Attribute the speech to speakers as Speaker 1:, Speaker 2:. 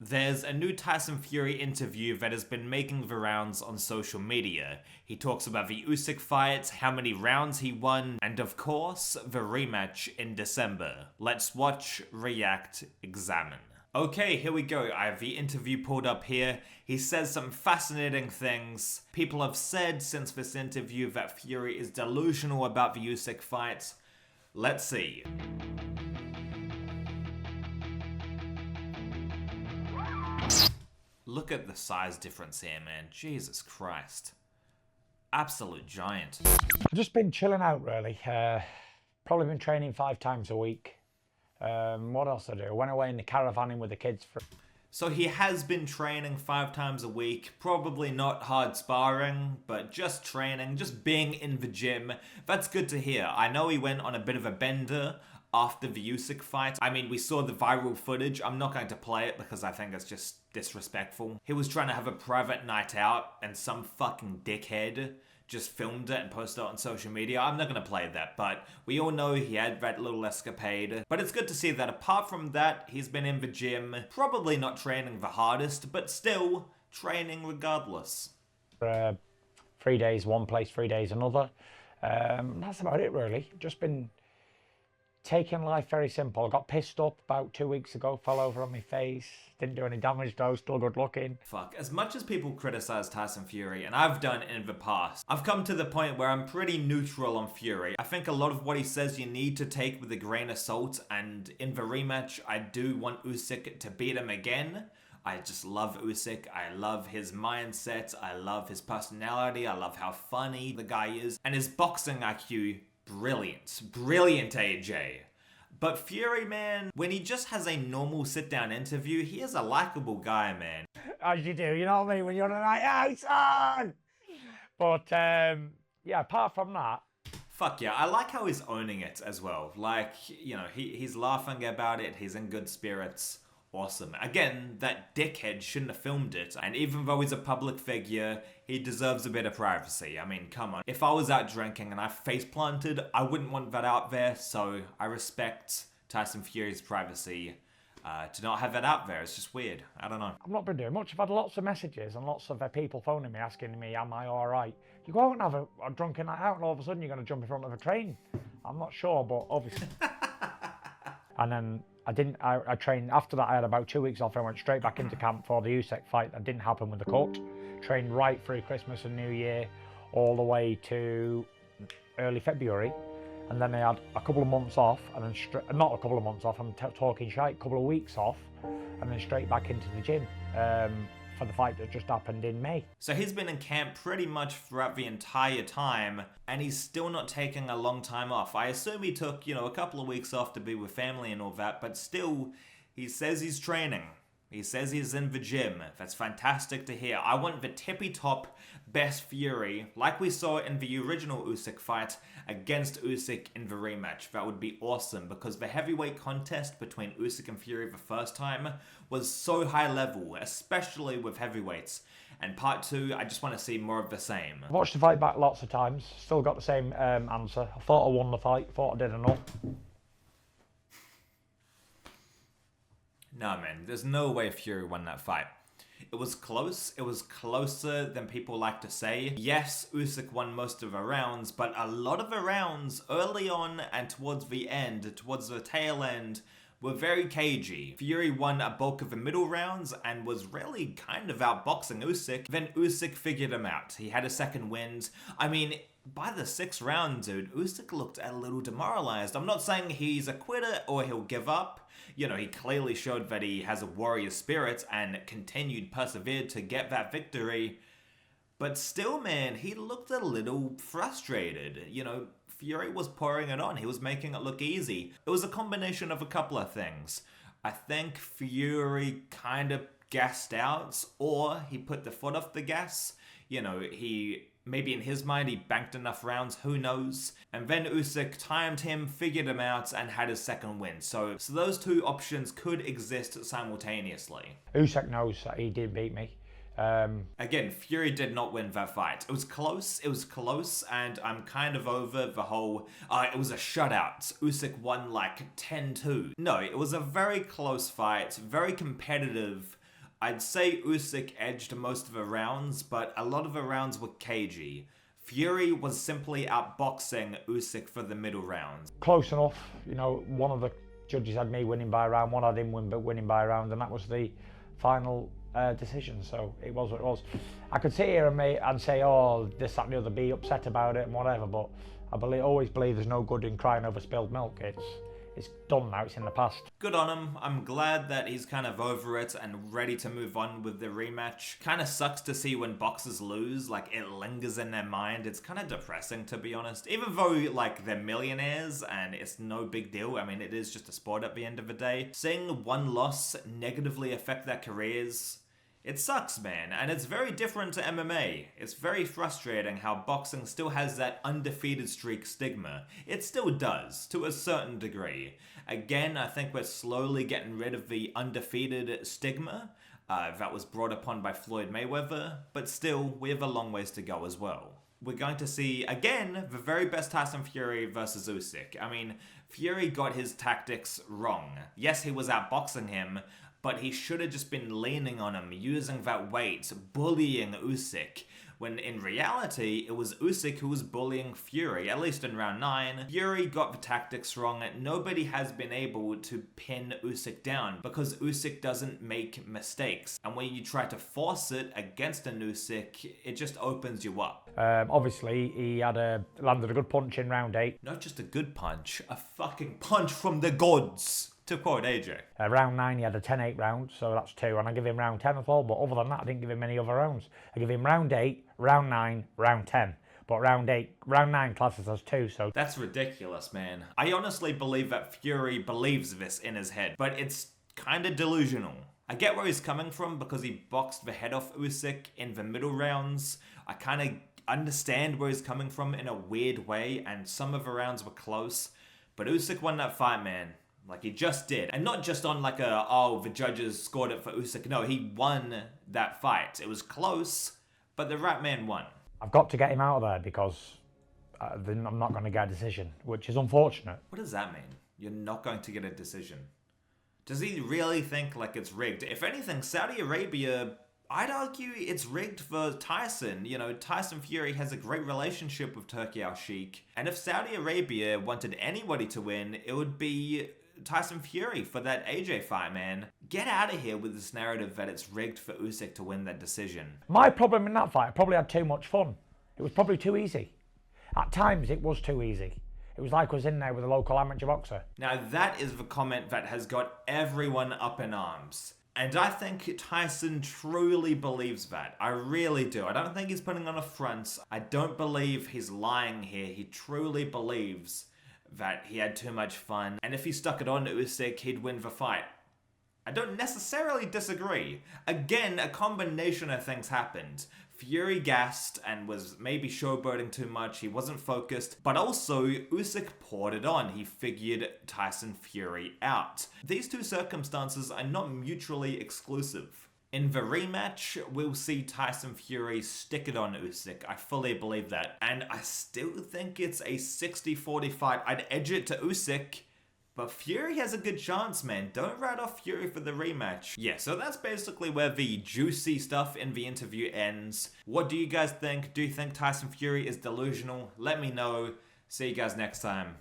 Speaker 1: There's a new Tyson Fury interview that has been making the rounds on social media. He talks about the Usyk fight, how many rounds he won, and of course, the rematch in December. Let's watch, react, examine. Okay, here we go. I have the interview pulled up here. He says some fascinating things. People have said since this interview that Fury is delusional about the Usyk fight. Let's see. Look at the size difference here, man. Jesus Christ. Absolute giant.
Speaker 2: I've just been chilling out, really. Probably been training 5 times a week. What else I do? Went away in the caravanning with the kids.
Speaker 1: So he has been training 5 times a week. Probably not hard sparring, but just training, just being in the gym. That's good to hear. I know he went on a bit of a bender after the Usyk fight. I mean, we saw the viral footage. I'm not going to play it because I think it's just disrespectful. He was trying to have a private night out and some fucking dickhead just filmed it and posted it on social media. I'm not going to play that, but we all know he had that little escapade. But it's good to see that apart from that, he's been in the gym, probably not training the hardest, but still training regardless.
Speaker 2: 3 days one place, 3 days another. That's about it, really. Just been taking life very simple. I got pissed up about 2 weeks ago, fell over on my face. Didn't do any damage though, still good looking.
Speaker 1: Fuck, as much as people criticize Tyson Fury, and I've done in the past, I've come to the point where I'm pretty neutral on Fury. I think a lot of what he says you need to take with a grain of salt, and in the rematch, I do want Usyk to beat him again. I just love Usyk. I love his mindset. I love his personality. I love how funny the guy is. And his boxing IQ, brilliant. Brilliant, AJ. But Fury, man, when he just has a normal sit-down interview, he is a likable guy, man.
Speaker 2: As you do, you know what I mean? When you're on a night out, son! But, yeah, apart from that...
Speaker 1: Fuck yeah, I like how he's owning it as well. Like, you know, he's laughing about it, he's in good spirits. Awesome. Again, that dickhead shouldn't have filmed it, and even though he's a public figure, he deserves a bit of privacy. I mean, come on. If I was out drinking and I face planted, I wouldn't want that out there, so I respect Tyson Fury's privacy. To not have that out there, it's just weird. I don't know.
Speaker 2: I've not been doing much. I've had lots of messages and lots of people phoning me asking me, am I alright? You go out and have a drunken night out and all of a sudden you're going to jump in front of a train. I'm not sure, but obviously. And then I trained, after that I had about 2 weeks off. I went straight back into camp for the Usyk fight. That didn't happen with the cut. Trained right through Christmas and New Year, all the way to early February. And then I had a couple of months off, and then not a couple of months off, I'm talking shite, a couple of weeks off, and then straight back into the gym for the fight that just happened in May.
Speaker 1: So he's been in camp pretty much throughout the entire time, and he's still not taking a long time off. I assume he took, you know, a couple of weeks off to be with family and all that, but still, he says he's training. He says he's in the gym. That's fantastic to hear. I want the tippy-top best Fury, like we saw in the original Usyk fight, against Usyk in the rematch. That would be awesome, because the heavyweight contest between Usyk and Fury the first time was so high level, especially with heavyweights. And part 2, I just want to see more of the same.
Speaker 2: I've watched the fight back lots of times, still got the same answer. I thought I won the fight, thought I did enough.
Speaker 1: No, man, there's no way Fury won that fight. It was close. It was closer than people like to say. Yes, Usyk won most of the rounds, but a lot of the rounds early on and towards the end, towards the tail end, were very cagey. Fury won a bulk of the middle rounds and was really kind of outboxing Usyk. Then Usyk figured him out. He had a second wind. I mean, by the 6th round, dude, Usyk looked a little demoralized. I'm not saying he's a quitter or he'll give up. You know, he clearly showed that he has a warrior spirit and persevered to get that victory. But still, man, he looked a little frustrated. You know, Fury was pouring it on. He was making it look easy. It was a combination of a couple of things. I think Fury kind of gassed out, or he put the foot off the gas. You know, maybe in his mind he banked enough rounds, who knows? And then Usyk timed him, figured him out, and had his second win. So those two options could exist simultaneously.
Speaker 2: Usyk knows that he did beat me.
Speaker 1: Again, Fury did not win that fight. It was close, and I'm kind of over the whole, it was a shutout. Usyk won like 10-2. No, it was a very close fight, very competitive, I'd say Usyk edged most of the rounds, but a lot of the rounds were cagey. Fury was simply outboxing Usyk for the middle rounds.
Speaker 2: Close enough, you know, one of the judges had me winning by round, one had him winning by round, and that was the final decision, so it was what it was. I could sit here and say, oh, this, that and the other, be upset about it and whatever, but I always believe there's no good in crying over spilled milk. It's done now, it's in the past.
Speaker 1: Good on him. I'm glad that he's kind of over it and ready to move on with the rematch. Kind of sucks to see when boxers lose, like it lingers in their mind. It's kind of depressing, to be honest. Even though like they're millionaires and it's no big deal. I mean, it is just a sport at the end of the day. Seeing one loss negatively affect their careers, it sucks, man, and it's very different to MMA. It's very frustrating how boxing still has that undefeated streak stigma. It still does, to a certain degree. Again, I think we're slowly getting rid of the undefeated stigma that was brought upon by Floyd Mayweather, but still, we have a long ways to go as well. We're going to see, again, the very best Tyson Fury versus Usyk. I mean, Fury got his tactics wrong. Yes, he was outboxing him, but he should have just been leaning on him, using that weight, bullying Usyk. When in reality, it was Usyk who was bullying Fury, at least in round 9. Fury got the tactics wrong, and nobody has been able to pin Usyk down because Usyk doesn't make mistakes. And when you try to force it against an Usyk, it just opens you up.
Speaker 2: Obviously, he landed a good punch in round 8.
Speaker 1: Not just a good punch, a fucking punch from the gods, to quote AJ.
Speaker 2: Round 9, he had a 10-8 round, so that's 2, and I give him round 10 as well, but other than that, I didn't give him any other rounds. I give him round 8, round 9, round 10. But round 9 classes as 2, so...
Speaker 1: That's ridiculous, man. I honestly believe that Fury believes this in his head, but it's kind of delusional. I get where he's coming from because he boxed the head off Usyk in the middle rounds. I kind of understand where he's coming from in a weird way, and some of the rounds were close, but Usyk won that fight, man. Like, he just did. And not just on like the judges scored it for Usyk. No, he won that fight. It was close, but the right man won.
Speaker 2: I've got to get him out of there because then I'm not going to get a decision, which is unfortunate.
Speaker 1: What does that mean? You're not going to get a decision? Does he really think like it's rigged? If anything, Saudi Arabia, I'd argue it's rigged for Tyson. You know, Tyson Fury has a great relationship with Turki Al-Sheikh. And if Saudi Arabia wanted anybody to win, it would be Tyson Fury for that AJ fight, man. Get out of here with this narrative that it's rigged for Usyk to win that decision.
Speaker 2: My problem in that fight, I probably had too much fun. It was probably too easy. At times, it was too easy. It was like I was in there with a local amateur boxer.
Speaker 1: Now, that is the comment that has got everyone up in arms. And I think Tyson truly believes that. I really do. I don't think he's putting on a front. I don't believe he's lying here. He truly believes that he had too much fun, and if he stuck it on to Usyk, he'd win the fight. I don't necessarily disagree. Again, a combination of things happened. Fury gassed and was maybe showboating too much, he wasn't focused, but also Usyk poured it on. He figured Tyson Fury out. These two circumstances are not mutually exclusive. In the rematch, we'll see Tyson Fury stick it on Usyk. I fully believe that. And I still think it's a 60-40 fight. I'd edge it to Usyk, but Fury has a good chance, man. Don't write off Fury for the rematch. Yeah, so that's basically where the juicy stuff in the interview ends. What do you guys think? Do you think Tyson Fury is delusional? Let me know. See you guys next time.